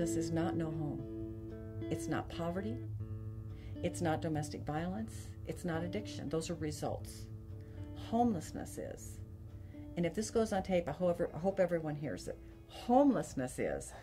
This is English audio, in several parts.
Homelessness is not no home. It's not poverty. It's not domestic violence. It's not addiction. Those are results. Homelessness is, and if this goes on tape, I hope everyone hears it. Homelessness is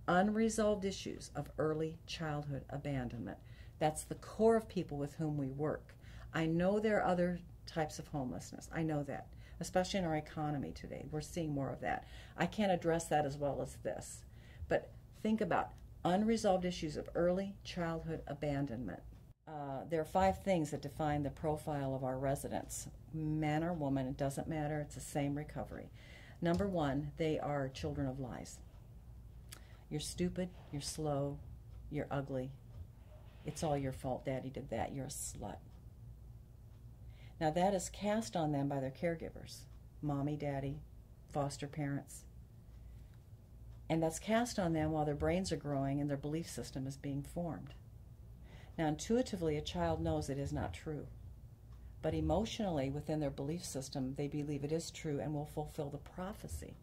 unresolved issues of early childhood abandonment. That's the core of people with whom we work. I know there are other types of homelessness. I know that, especially in our economy today. We're seeing more of that. I can't address that as well as this. But think about unresolved issues of early childhood abandonment. There are 5 things that define the profile of our residents. Man or woman, it doesn't matter. It's the same recovery. Number 1, they are children of lies. You're stupid, you're slow, you're ugly. It's all your fault, Daddy did that. You're a slut. Now that is cast on them by their caregivers, mommy, daddy, foster parents. And that's cast on them while their brains are growing and their belief system is being formed. Now intuitively, a child knows it is not true. But emotionally, within their belief system, they believe it is true and will fulfill the prophecy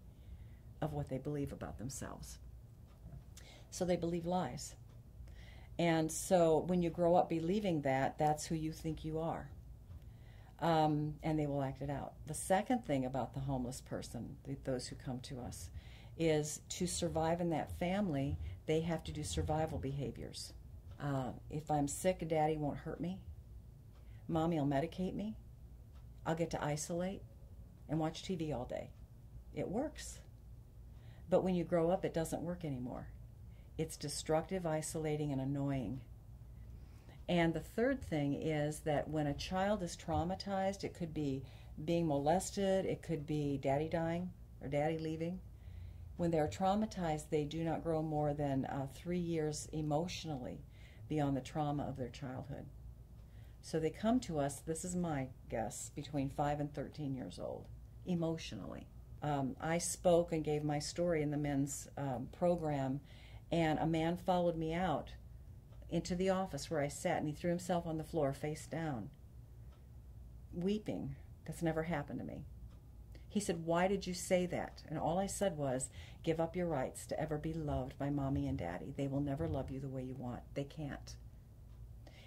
of what they believe about themselves. So they believe lies. And so when you grow up believing that, that's who you think you are. And they will act it out. The second thing about the homeless person, those who come to us, is to survive in that family, they have to do survival behaviors. If I'm sick, Daddy won't hurt me. Mommy will medicate me. I'll get to isolate and watch TV all day. It works. But when you grow up, it doesn't work anymore. It's destructive, isolating, and annoying. And the third thing is that when a child is traumatized, it could be being molested, it could be daddy dying or daddy leaving. When they're traumatized, they do not grow more than 3 years emotionally beyond the trauma of their childhood. So they come to us, this is my guess, between 5 and 13 years old, emotionally. I spoke and gave my story in the men's program, and a man followed me out into the office where I sat, and he threw himself on the floor face down, weeping. That's never happened to me. He said, "Why did you say that?" And all I said was, "Give up your rights to ever be loved by Mommy and Daddy. They will never love you the way you want. They can't."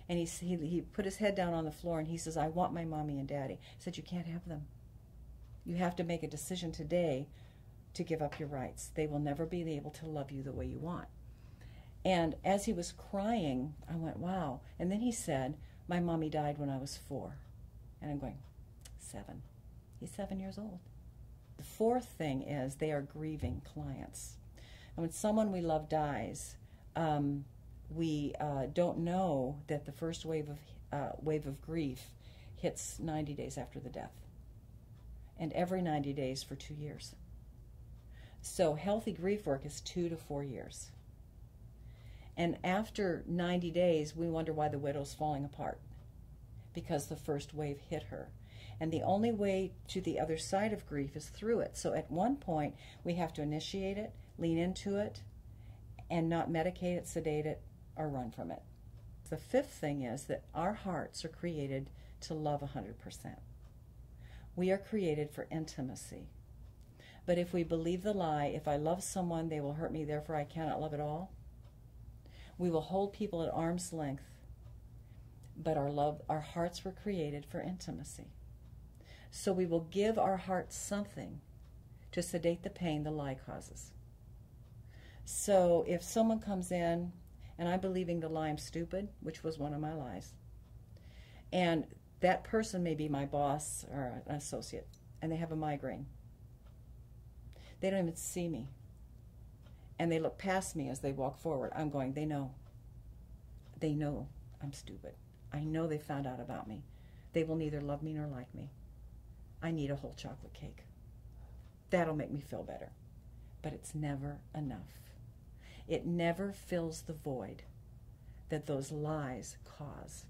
And he put his head down on the floor and he says, "I want my Mommy and Daddy." I said, "You can't have them. You have to make a decision today to give up your rights. They will never be able to love you the way you want." And as he was crying, I went, wow. And then he said, "My mommy died when I was 4. And I'm going, 7. He's 7 years old. The fourth thing is they are grieving clients. And when someone we love dies, we don't know that the first wave of grief hits 90 days after the death, and every 90 days for 2 years. So healthy grief work is 2 to 4 years. And after 90 days, we wonder why the widow's falling apart, because the first wave hit her. And the only way to the other side of grief is through it. So at one point, we have to initiate it, lean into it, and not medicate it, sedate it, or run from it. The fifth thing is that our hearts are created to love 100%. We are created for intimacy. But if we believe the lie, if I love someone, they will hurt me, therefore I cannot love at all, we will hold people at arm's length. But our hearts were created for intimacy. So we will give our hearts something to sedate the pain the lie causes. So if someone comes in, and I'm believing the lie I'm stupid, which was one of my lies, and that person may be my boss or an associate, and they have a migraine. They don't even see me. And they look past me as they walk forward. I'm going, they know. They know I'm stupid. I know they found out about me. They will neither love me nor like me. I need a whole chocolate cake. That'll make me feel better. But it's never enough. It never fills the void that those lies cause.